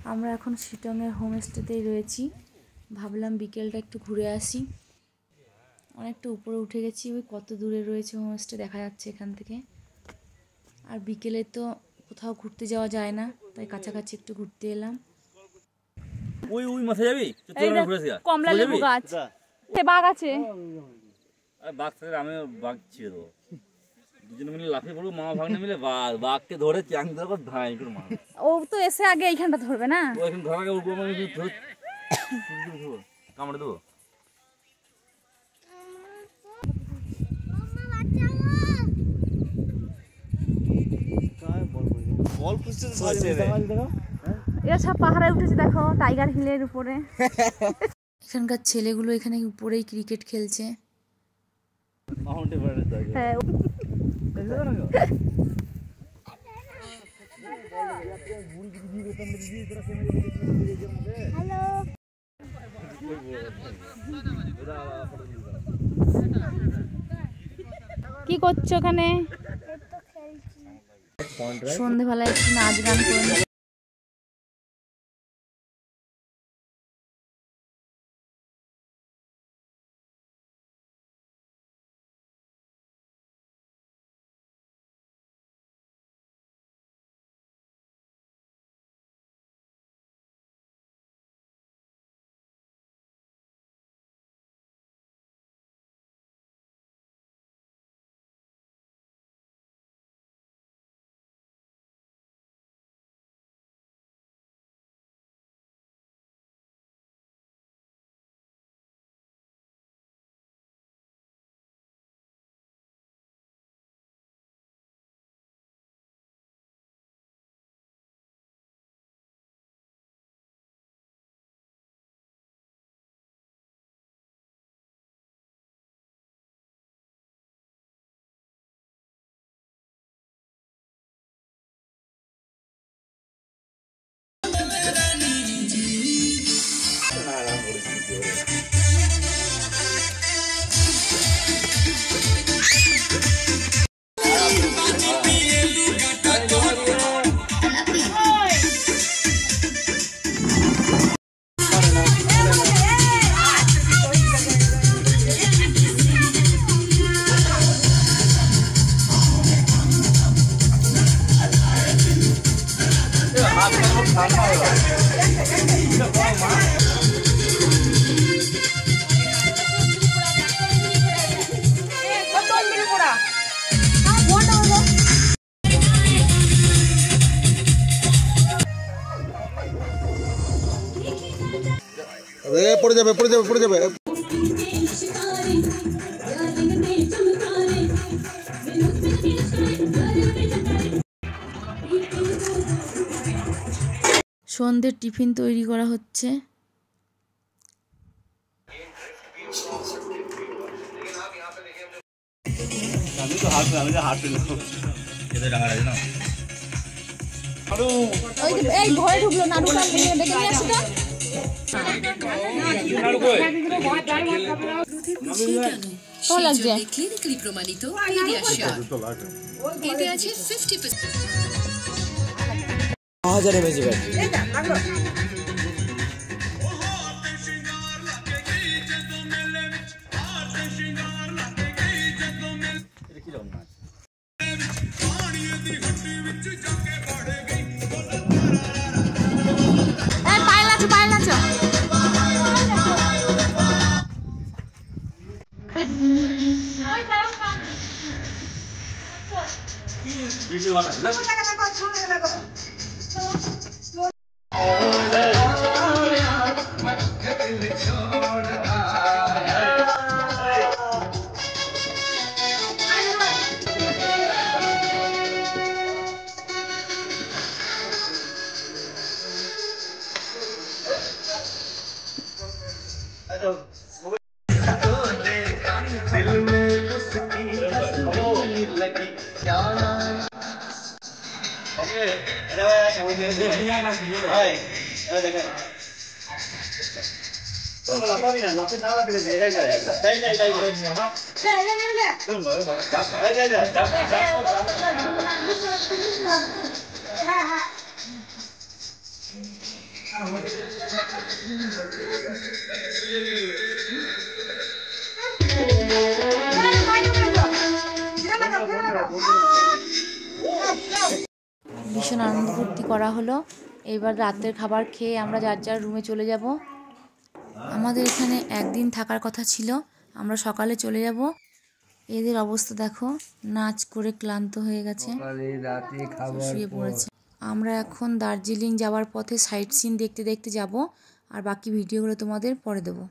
আমরা এখন শিটংয়ের হোমস্টেতেই রয়েছি। ভাবলাম বিকেলটা একটু ঘুরে আসি। অনেকটা উপরে উঠে গেছি, ওই কত দূরে রয়েছে হোমস্টে দেখা যাচ্ছে এখান থেকে। আর বিকেলে তো কোথাও ঘুরতে যাওয়া যায় না, তাই কাছাকাছি একটু ঘুরতে এলাম। ওই ওই মাথায় যাবি? কমলা লেবু গাছ, বাঘ আছে। বাঘ থেকে আমি বাঘ ছিল দুজনে মিলে লাফিয়ে পড়বো, মামা ভাগ্নে মিলে বাঘকে ধরে চ্যাং ধরে ধাই করে মার। ও তো এসে আগে এইখানটা ধরবে না, ও এখন ধরার আগে উঠবো, মানে কামড়ে দেবো। এরা সব পাহাড়ে উঠেছে, দেখো টাইগার হিলের উপরে। এখানকার ছেলেগুলো এখানে উপরেই ক্রিকেট খেলছে। হ্যাঁ, কি করছো ওখানে? সন্ধ্যেবেলায় একটু নাচ গান করে পড়ে যাবে পড়ে যাবে পড়ে যাবে। সন্ধ্যের টিফিন তৈরি করা হচ্ছে। এই ঘরে ঢুকলো, নাড়ুটা ডেকে নিয়ে আসো তো। ভালো লাগছে। ক্লিনিক্যালি প্রমাণিত পিডিয়াশিওর। এতে আছে 50% 1000 mAh ব্যাটারি। ভীষণ আনন্দ ফুর্তি করা হলো। এবার রাতের খাবার খেয়ে আমরা যার যার রুমে চলে যাব। আমাদের এখানে একদিন থাকার কথা ছিল, আমরা সকালে চলে যাব। এদের অবস্থা দেখো, নাচ করে ক্লান্ত হয়ে গেছে, শুয়ে পড়েছে। আমরা এখন দার্জিলিং যাওয়ার পথে সাইট সিন দেখতে দেখতে যাব, আর বাকি ভিডিওগুলো তোমাদের পরে দেবো।